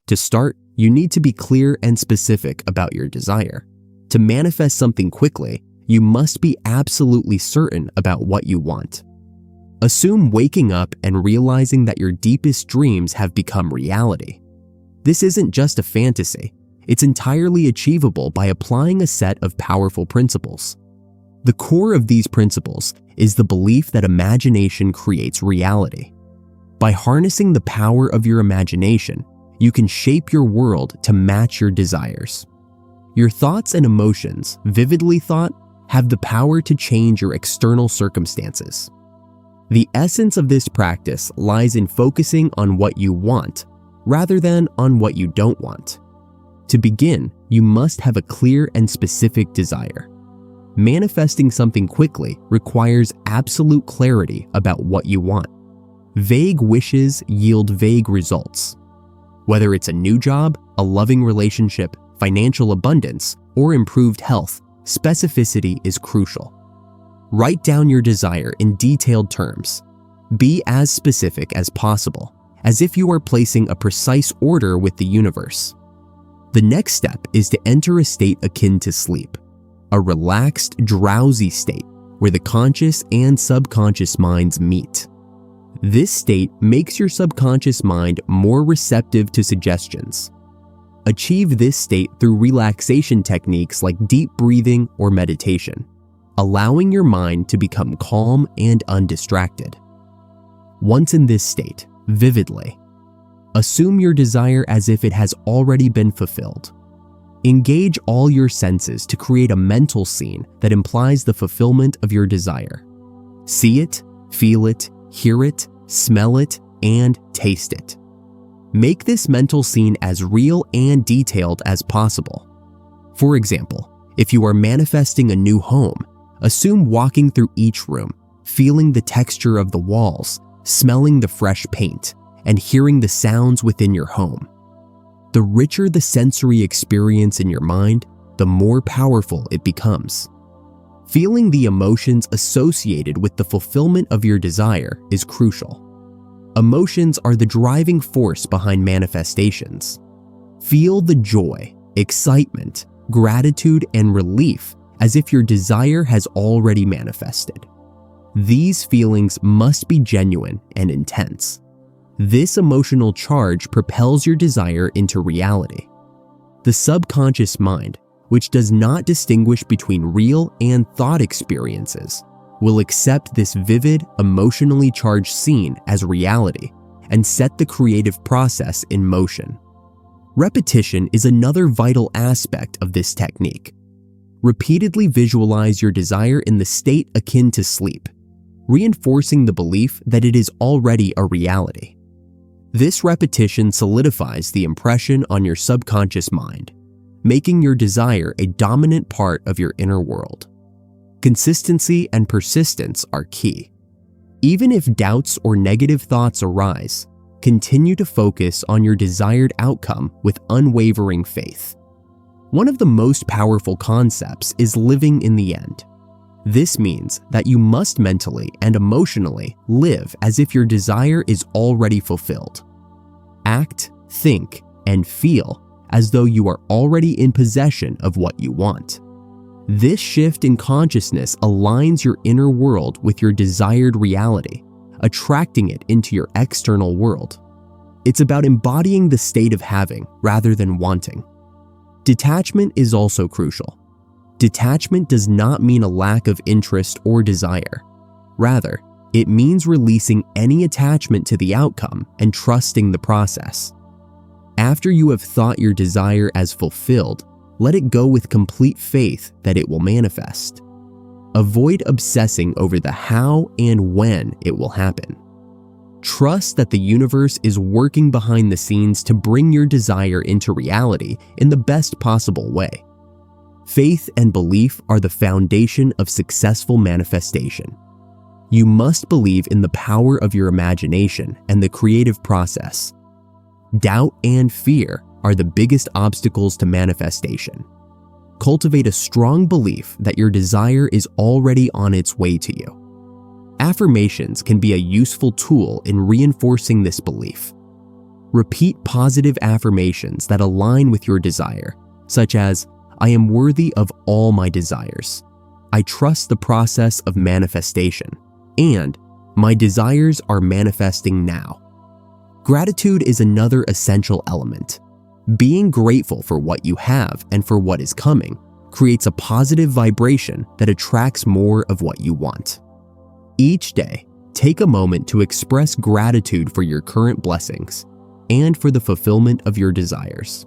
To start, you need to be clear and specific about your desire. To manifest something quickly, you must be absolutely certain about what you want. Assume waking up and realizing that your deepest dreams have become reality. This isn't just a fantasy. It's entirely achievable by applying a set of powerful principles. The core of these principles is the belief that imagination creates reality. By harnessing the power of your imagination, you can shape your world to match your desires. Your thoughts and emotions, vividly thought, have the power to change your external circumstances. The essence of this practice lies in focusing on what you want rather than on what you don't want. To begin, you must have a clear and specific desire. Manifesting something quickly requires absolute clarity about what you want. Vague wishes yield vague results. Whether it's a new job, a loving relationship, financial abundance, or improved health, specificity is crucial. Write down your desire in detailed terms. Be as specific as possible, as if you are placing a precise order with the universe. The next step is to enter a state akin to sleep, a relaxed, drowsy state where the conscious and subconscious minds meet. This state makes your subconscious mind more receptive to suggestions. Achieve this state through relaxation techniques like deep breathing or meditation, allowing your mind to become calm and undistracted. Once in this state, vividly, assume your desire as if it has already been fulfilled. Engage all your senses to create a mental scene that implies the fulfillment of your desire. See it, feel it, hear it, smell it, and taste it. Make this mental scene as real and detailed as possible. For example, if you are manifesting a new home, assume walking through each room, feeling the texture of the walls, smelling the fresh paint, and hearing the sounds within your home. The richer the sensory experience in your mind, the more powerful it becomes. Feeling the emotions associated with the fulfillment of your desire is crucial. Emotions are the driving force behind manifestations. Feel the joy, excitement, gratitude, and relief as if your desire has already manifested. These feelings must be genuine and intense. This emotional charge propels your desire into reality. The subconscious mind, which does not distinguish between real and thought experiences, will accept this vivid, emotionally charged scene as reality and set the creative process in motion. Repetition is another vital aspect of this technique. Repeatedly visualize your desire in the state akin to sleep, reinforcing the belief that it is already a reality. This repetition solidifies the impression on your subconscious mind, making your desire a dominant part of your inner world. Consistency and persistence are key. Even if doubts or negative thoughts arise, continue to focus on your desired outcome with unwavering faith. One of the most powerful concepts is living in the end. This means that you must mentally and emotionally live as if your desire is already fulfilled. Act, think, and feel as though you are already in possession of what you want. This shift in consciousness aligns your inner world with your desired reality, attracting it into your external world. It's about embodying the state of having rather than wanting. Detachment is also crucial. Detachment does not mean a lack of interest or desire. Rather, it means releasing any attachment to the outcome and trusting the process. After you have thought your desire as fulfilled, let it go with complete faith that it will manifest. Avoid obsessing over the how and when it will happen. Trust that the universe is working behind the scenes to bring your desire into reality in the best possible way. Faith and belief are the foundation of successful manifestation. You must believe in the power of your imagination and the creative process. Doubt and fear are the biggest obstacles to manifestation. Cultivate a strong belief that your desire is already on its way to you. Affirmations can be a useful tool in reinforcing this belief. Repeat positive affirmations that align with your desire, such as, "I am worthy of all my desires," "I trust the process of manifestation," and "My desires are manifesting now." Gratitude is another essential element. Being grateful for what you have and for what is coming creates a positive vibration that attracts more of what you want. Each day, take a moment to express gratitude for your current blessings and for the fulfillment of your desires.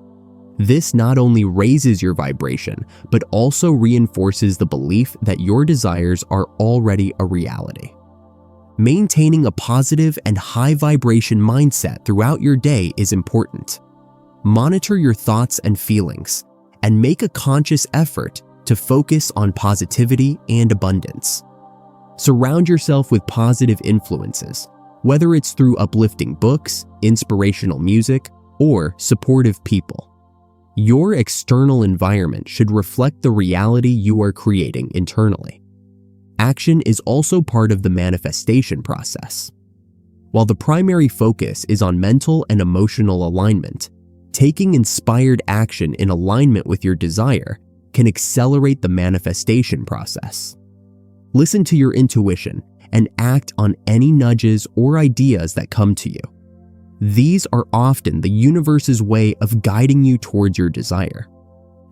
This not only raises your vibration, but also reinforces the belief that your desires are already a reality. Maintaining a positive and high vibration mindset throughout your day is important. Monitor your thoughts and feelings, and make a conscious effort to focus on positivity and abundance. Surround yourself with positive influences, whether it's through uplifting books, inspirational music, or supportive people. Your external environment should reflect the reality you are creating internally. Action is also part of the manifestation process. While the primary focus is on mental and emotional alignment, taking inspired action in alignment with your desire can accelerate the manifestation process. Listen to your intuition and act on any nudges or ideas that come to you. These are often the universe's way of guiding you towards your desire.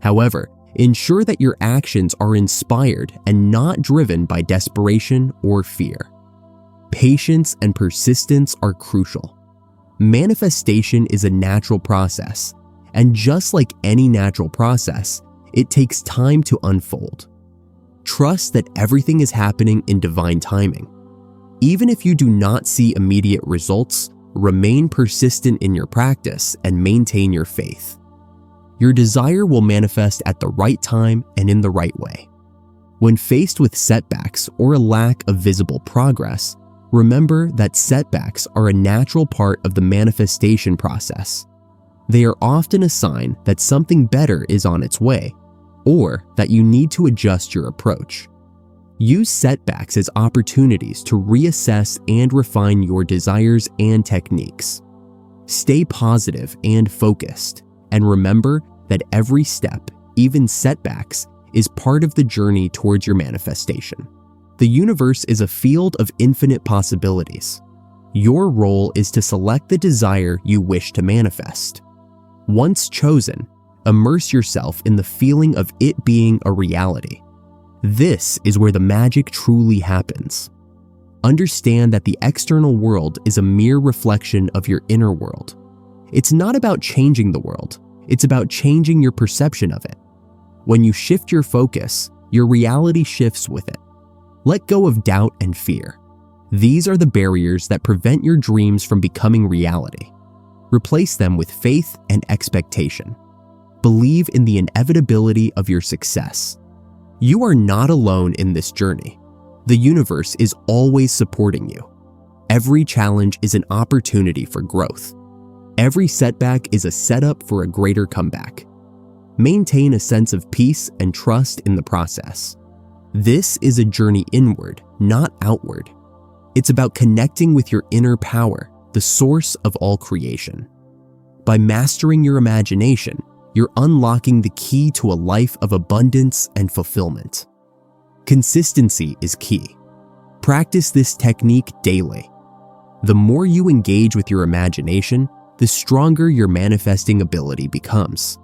However, ensure that your actions are inspired and not driven by desperation or fear. Patience and persistence are crucial. Manifestation is a natural process, and just like any natural process, it takes time to unfold. Trust that everything is happening in divine timing. Even if you do not see immediate results, remain persistent in your practice and maintain your faith. Your desire will manifest at the right time and in the right way. When faced with setbacks or a lack of visible progress, remember that setbacks are a natural part of the manifestation process. They are often a sign that something better is on its way, or that you need to adjust your approach. Use setbacks as opportunities to reassess and refine your desires and techniques. Stay positive and focused, and remember that every step, even setbacks, is part of the journey towards your manifestation. The universe is a field of infinite possibilities. Your role is to select the desire you wish to manifest. Once chosen, immerse yourself in the feeling of it being a reality. This is where the magic truly happens. Understand that the external world is a mere reflection of your inner world. It's not about changing the world, it's about changing your perception of it. When you shift your focus, your reality shifts with it. Let go of doubt and fear. These are the barriers that prevent your dreams from becoming reality. Replace them with faith and expectation. Believe in the inevitability of your success. You are not alone in this journey. The universe is always supporting you. Every challenge is an opportunity for growth. Every setback is a setup for a greater comeback. Maintain a sense of peace and trust in the process. This is a journey inward, not outward. It's about connecting with your inner power, the source of all creation. By mastering your imagination, you're unlocking the key to a life of abundance and fulfillment. Consistency is key. Practice this technique daily. The more you engage with your imagination, the stronger your manifesting ability becomes.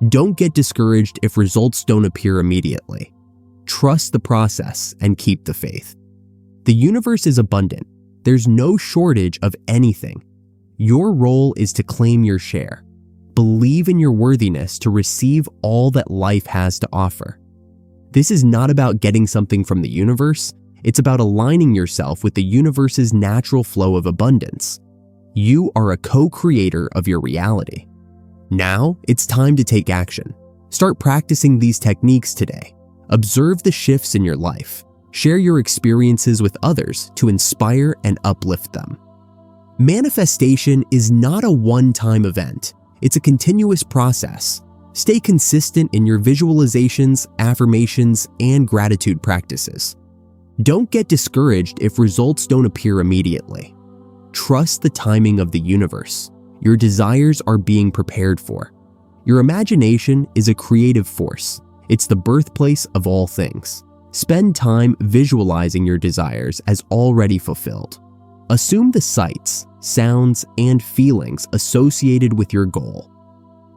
Don't get discouraged if results don't appear immediately. Trust the process and keep the faith. The universe is abundant. There's no shortage of anything. Your role is to claim your share. Believe in your worthiness to receive all that life has to offer. This is not about getting something from the universe. It's about aligning yourself with the universe's natural flow of abundance. You are a co-creator of your reality. Now, it's time to take action. Start practicing these techniques today. Observe the shifts in your life. Share your experiences with others to inspire and uplift them. Manifestation is not a one-time event. It's a continuous process. Stay consistent in your visualizations, affirmations, and gratitude practices. Don't get discouraged if results don't appear immediately. Trust the timing of the universe. your desires are being prepared for. Your imagination is a creative force. It's the birthplace of all things. Spend time visualizing your desires as already fulfilled. Assume the sights, sounds, and feelings associated with your goal.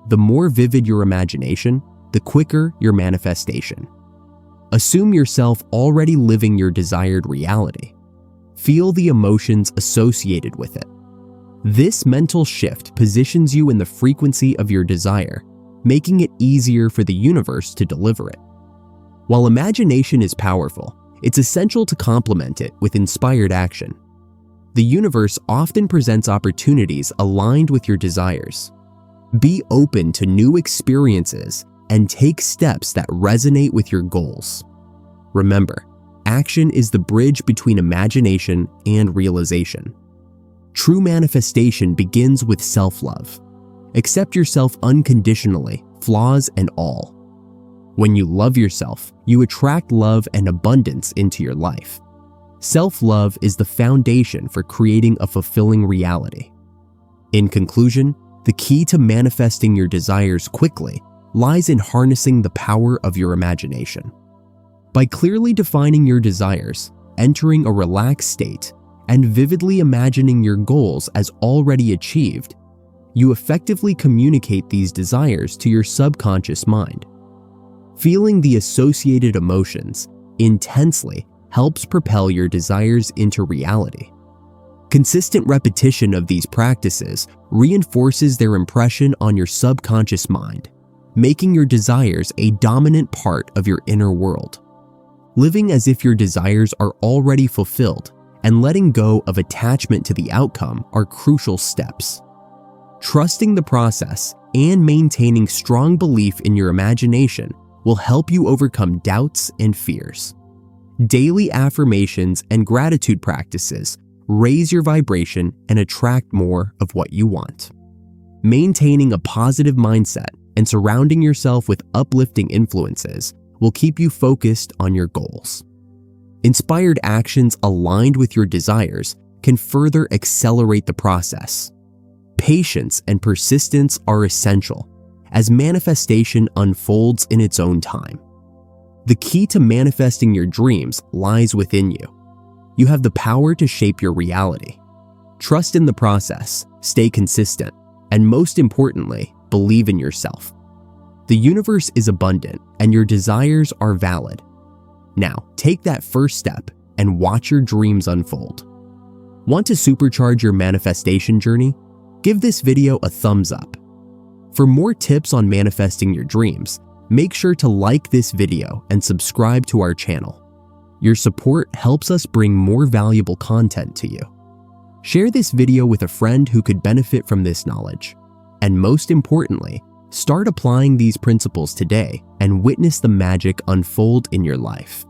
The more vivid your imagination, the quicker your manifestation. Assume yourself already living your desired reality. Feel the emotions associated with it. This mental shift positions you in the frequency of your desire, making it easier for the universe to deliver it. While imagination is powerful, it's essential to complement it with inspired action. The universe often presents opportunities aligned with your desires. Be open to new experiences and take steps that resonate with your goals. Remember, action is the bridge between imagination and realization. True manifestation begins with self-love. Accept yourself unconditionally, flaws and all. When you love yourself, you attract love and abundance into your life. Self-love is the foundation for creating a fulfilling reality. In conclusion, the key to manifesting your desires quickly lies in harnessing the power of your imagination. By clearly defining your desires, entering a relaxed state, and vividly imagining your goals as already achieved, you effectively communicate these desires to your subconscious mind. Feeling the associated emotions intensely helps propel your desires into reality. Consistent repetition of these practices reinforces their impression on your subconscious mind, making your desires a dominant part of your inner world. Living as if your desires are already fulfilled and letting go of attachment to the outcome are crucial steps. Trusting the process and maintaining strong belief in your imagination will help you overcome doubts and fears. Daily affirmations and gratitude practices raise your vibration and attract more of what you want. Maintaining a positive mindset and surrounding yourself with uplifting influences will keep you focused on your goals. Inspired actions aligned with your desires can further accelerate the process. Patience and persistence are essential as manifestation unfolds in its own time. The key to manifesting your dreams lies within you. You have the power to shape your reality. Trust in the process, stay consistent, and most importantly, believe in yourself. The universe is abundant and your desires are valid. Now, take that first step and watch your dreams unfold. Want to supercharge your manifestation journey? Give this video a thumbs up. For more tips on manifesting your dreams, make sure to like this video and subscribe to our channel. Your support helps us bring more valuable content to you. Share this video with a friend who could benefit from this knowledge. And most importantly, start applying these principles today and witness the magic unfold in your life.